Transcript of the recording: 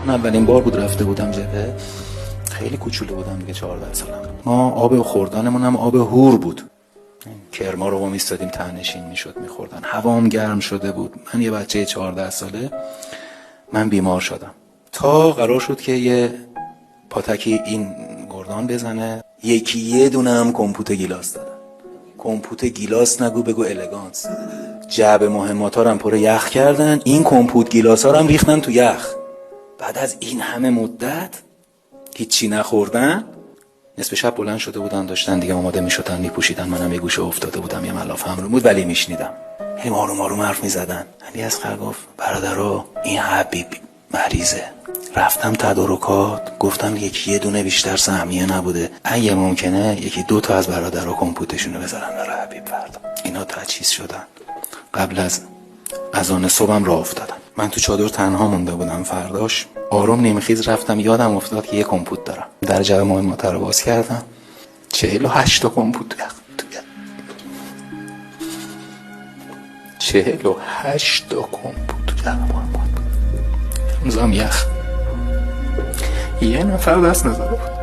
من اولین بار بود رفته بودم جبهه، خیلی کوچولو بودم دیگه، 14 سالم. ما آب خوردنمون هم آب هور بود، کرما رو میستادیم تهنشین میشد میخوردن، هوام گرم شده بود. من یه بچه 14 ساله من بیمار شدم، تا قرار شد که یه پاتکی این گردان بزنه. یکی یه دونه هم کمپوت گیلاس دادن. کمپوت گیلاس نگو بگو الگانس. جعب مهمات ها رو هم پر یخ کردن، این کمپوت گیلاس ها رو هم ریختن تو یخ. بعد از این همه مدت هیچی نخوردن، نصف شب بلند شده بودن داشتن دیگه آماده میشدن میپوشیدن. منم یه گوشه افتاده بودم، یه ملاف هم رو بود ولی میشنیدم. هی آروم آروم حرف میزدن. علی اصغر گفت برادرها این حبیب مریضه. رفتم تدارکات، گفتم یکی یه دونه بیشتر سهمیه نبوده، اگه ممکنه یکی 2 تا از برادرها کمپوتشونو بذارن برای حبیب فردا. اینا تجهیز شدن، قبل از اذان صبحم راه افتادن. من تو چادر تنها مونده بودم. فرداش آروم نیمخیز رفتم، یادم افتاد که یه کمپوت دارم. در جعبه مهمات رو باز کردم، 48 تا کمپوت تو 48 تا کمپوت تو جعبه مهمات. امضام یخ. یه نفر دست نزده بود.